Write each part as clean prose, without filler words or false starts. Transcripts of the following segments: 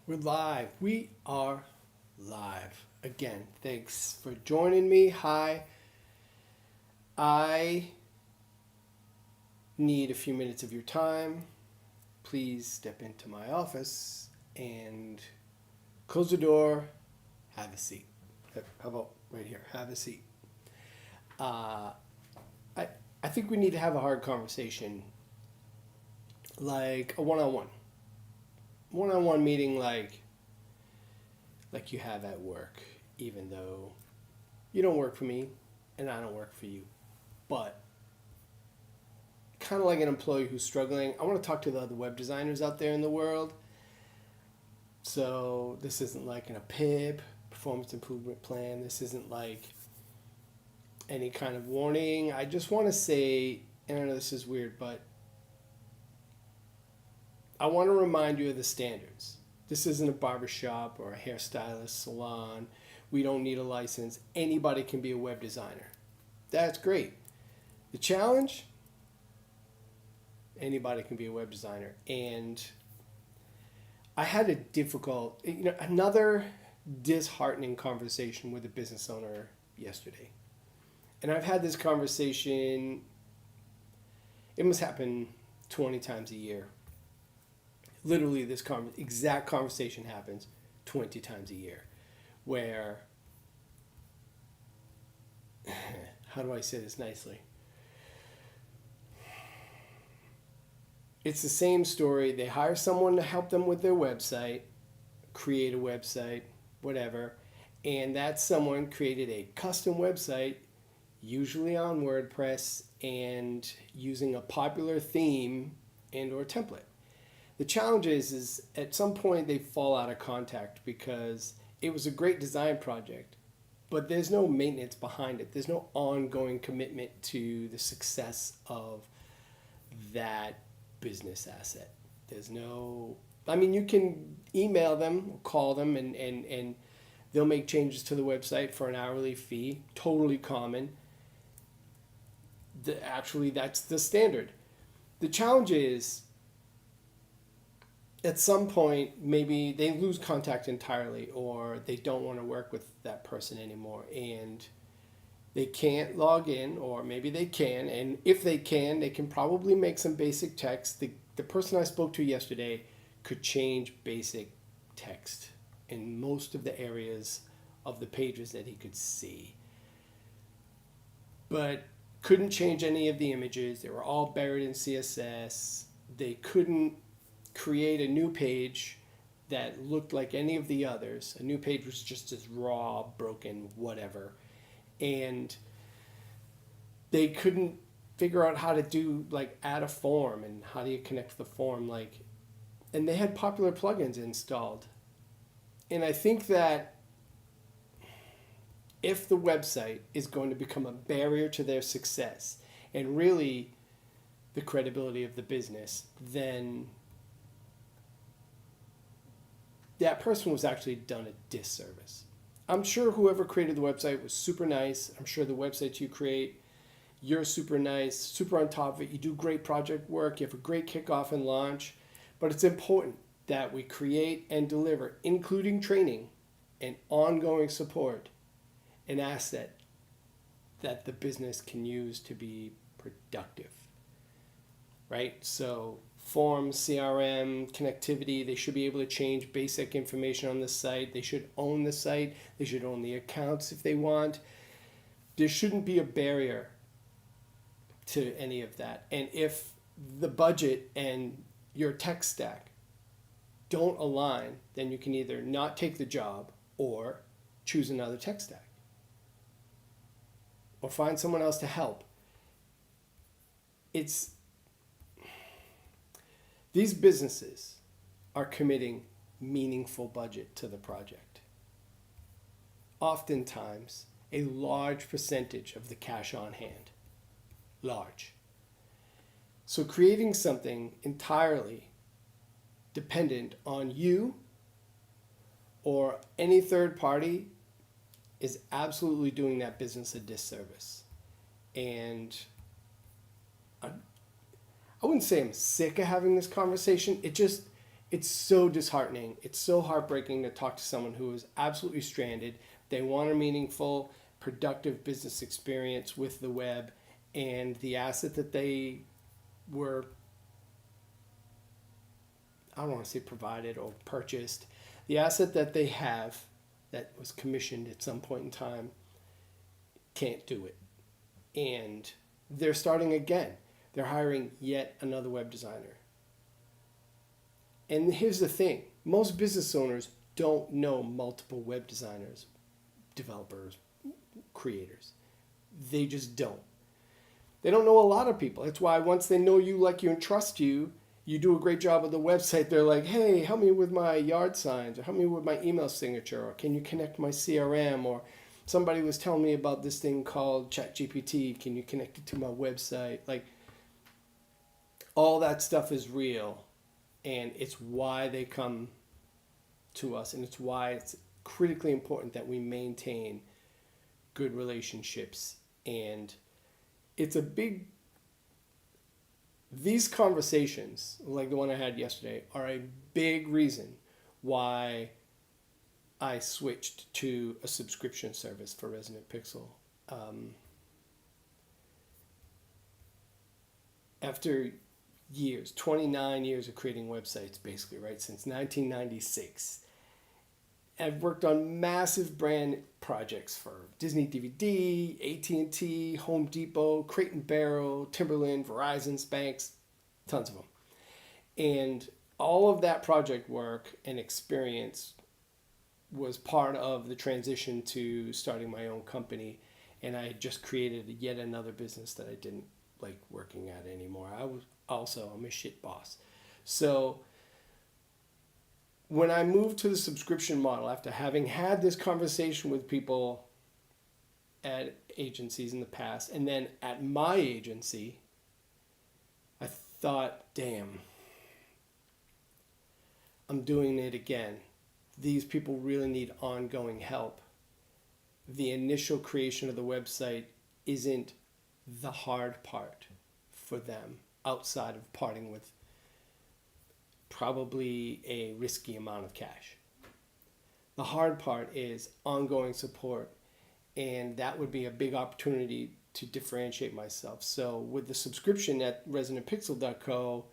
We're live. We are live. Again, thanks for joining me. Hi. I need a few minutes of your time. Please step into my office and close the door. Have a seat. How about right here? Have a seat. Uh, I, I think we need to have a hard conversation, like a one-on-one meeting, like you have at work, even though you don't work for me and I don't work for you. But kind of like an employee who's struggling, I want to talk to the other web designers out there in the world. So this isn't like a PIP, performance improvement plan. This isn't like any kind of warning. I just want to say, and I know this is weird, but I want to remind you of the standards. This isn't a barbershop or a hairstylist salon. We don't need a license. Anybody can be a web designer. That's great. The challenge, anybody can be a web designer. And I had a difficult, another disheartening conversation with a business owner yesterday. And I've had this conversation, it must happen 20 times a year. Literally, this exact conversation happens 20 times a year. Where, how do I say this nicely? It's the same story. They hire someone to help them with their website, create a website, whatever. And that someone created a custom website, usually on WordPress, and using a popular theme and or template. The challenge is at some point they fall out of contact because it was a great design project, but there's no maintenance behind it. There's no ongoing commitment to the success of that business asset. There's no, I mean, you can email them, call them, and they'll make changes to the website for an hourly fee. Totally common. Actually, that's the standard. The challenge is, at some point, maybe they lose contact entirely, or they don't want to work with that person anymore, and they can't log in, or maybe they can, and if they can probably make some basic text. The person I spoke to yesterday could change basic text in most of the areas of the pages that he could see, but couldn't change any of the images. They were all buried in CSS. They couldn't create a new page that looked like any of the others. A new page was just as raw, broken, whatever. And they couldn't figure out how to do, like, add a form, and how do you connect the form, and they had popular plugins installed. And I think that if the website is going to become a barrier to their success and really the credibility of the business, then that person was actually done a disservice. I'm sure whoever created the website was super nice. I'm sure the websites you create, you're super nice, super on top of it. You do great project work. You have a great kickoff and launch. But it's important that we create and deliver, including training and ongoing support, an asset that the business can use to be productive, right? So forms, CRM, connectivity, they should be able to change basic information on the site. They should own the site. They should own the accounts if they want. There shouldn't be a barrier to any of that. And if the budget and your tech stack don't align, then you can either not take the job or choose another tech stack or find someone else to help. These businesses are committing meaningful budget to the project. Oftentimes, a large percentage of the cash on hand. Large. So creating something entirely dependent on you or any third party is absolutely doing that business a disservice. And I wouldn't say I'm sick of having this conversation. It It's so disheartening. It's so heartbreaking to talk to someone who is absolutely stranded. They want a meaningful, productive business experience with the web, and the asset that they were, I don't want to say provided or purchased, the asset that they have that was commissioned at some point in time can't do it. And they're starting again. They're hiring yet another web designer. And here's the thing, most business owners don't know multiple web designers, developers, creators. They just don't. They don't know a lot of people. That's why once they know you, like you, and trust you, you do a great job with the website. They're like, hey, help me with my yard signs, or help me with my email signature, or can you connect my CRM, or somebody was telling me about this thing called ChatGPT. Can you connect it to my website? Like, all that stuff is real, and it's why they come to us, and it's why it's critically important that we maintain good relationships. And it's a big, these conversations, like the one I had yesterday, are a big reason why I switched to a subscription service for Resonant Pixel. After years, 29 years of creating websites, basically, right, since 1996. I've worked on massive brand projects for Disney DVD, AT&T, Home Depot, Crate and Barrel, Timberland, Verizon, Spanx, tons of them. And all of that project work and experience was part of the transition to starting my own company. And I had just created yet another business that I didn't like working at anymore. I'm a shit boss. So when I moved to the subscription model, after having had this conversation with people at agencies in the past, and then at my agency, I thought, damn, I'm doing it again. These people really need ongoing help. The initial creation of the website isn't the hard part for them, outside of parting with probably a risky amount of cash. The hard part is ongoing support, and that would be a big opportunity to differentiate myself. So with the subscription at resonantpixel.co,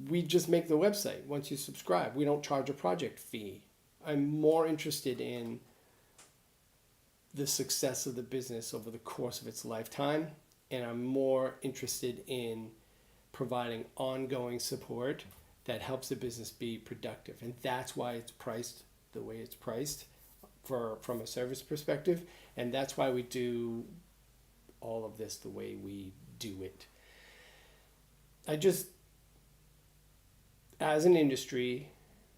we just make the website once you subscribe. We don't charge a project fee. I'm more interested in the success of the business over the course of its lifetime, and I'm more interested in providing ongoing support that helps the business be productive. And that's why it's priced the way it's priced from a service perspective. And that's why we do all of this the way we do it. As an industry,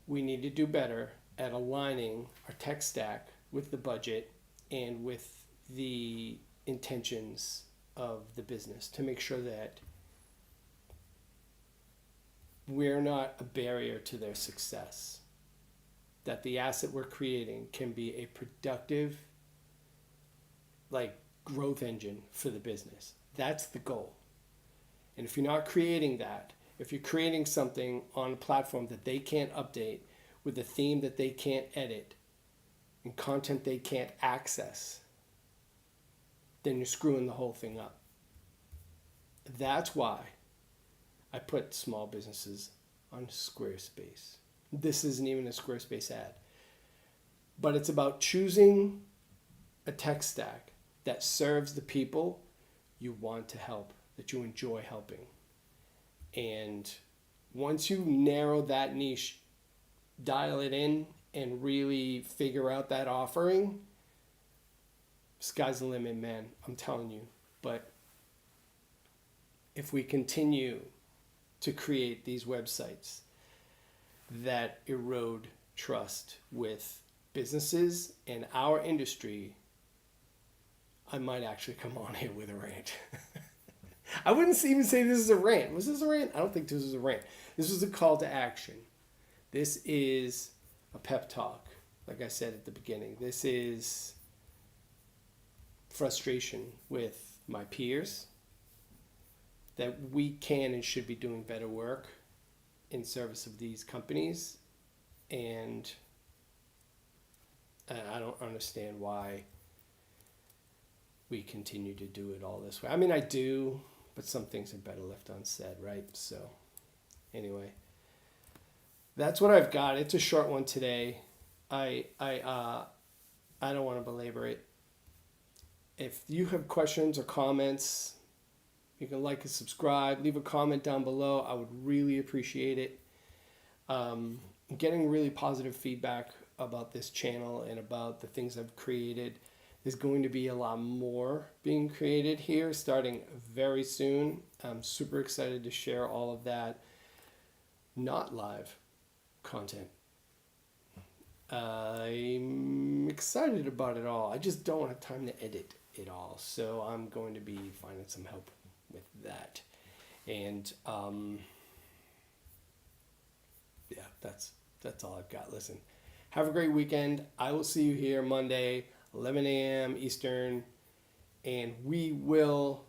we need to do better at aligning our tech stack with the budget and with the intentions of the business to make sure that we're not a barrier to their success, that the asset we're creating can be a productive, like, growth engine for the business. That's the goal. And if you're not creating that, if you're creating something on a platform that they can't update, with a theme that they can't edit, and content they can't access, then you're screwing the whole thing up. That's why I put small businesses on Squarespace. This isn't even a Squarespace ad. But it's about choosing a tech stack that serves the people you want to help, that you enjoy helping. And once you narrow that niche, dial it in, and really figure out that offering, sky's the limit, man. I'm telling you. But if we continue to create these websites that erode trust with businesses and our industry, I might actually come on here with a rant. I wouldn't even say this is a rant. Was this a rant? I don't think this was a rant. This was a call to action. This is a pep talk, like I said at the beginning. This is frustration with my peers that we can and should be doing better work, in service of these companies, and I don't understand why we continue to do it all this way. I mean, I do, but some things are better left unsaid, right? So anyway, that's what I've got. It's a short one today. I don't want to belabor it. If you have questions or comments, you can like and subscribe. Leave a comment down below. I would really appreciate it. Getting really positive feedback about this channel and about the things I've created. There's going to be a lot more being created here starting very soon. I'm super excited to share all of that not live content. I'm excited about it all. I just don't have time to edit it all. So I'm going to be finding some help with that. And yeah, that's all I've got. Listen, have a great weekend. I will see you here Monday, 11 a.m. Eastern, and we will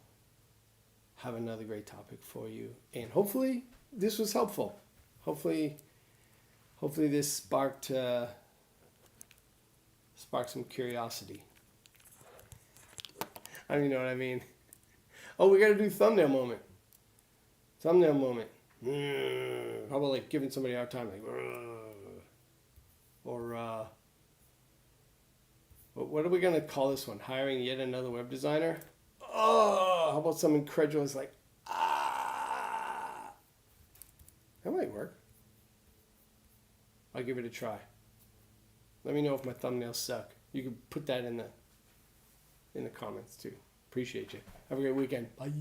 have another great topic for you. And hopefully this was helpful. Hopefully this sparked some curiosity. I don't even know what I mean. Oh, we got to do thumbnail moment. Thumbnail moment. How about like giving somebody our time, like, or what are we gonna call this one? Hiring yet another web designer. Oh, how about some incredulous like, ah. That might work. I'll give it a try. Let me know if my thumbnails suck. You can put that in the comments too. Appreciate you. Have a great weekend. Bye.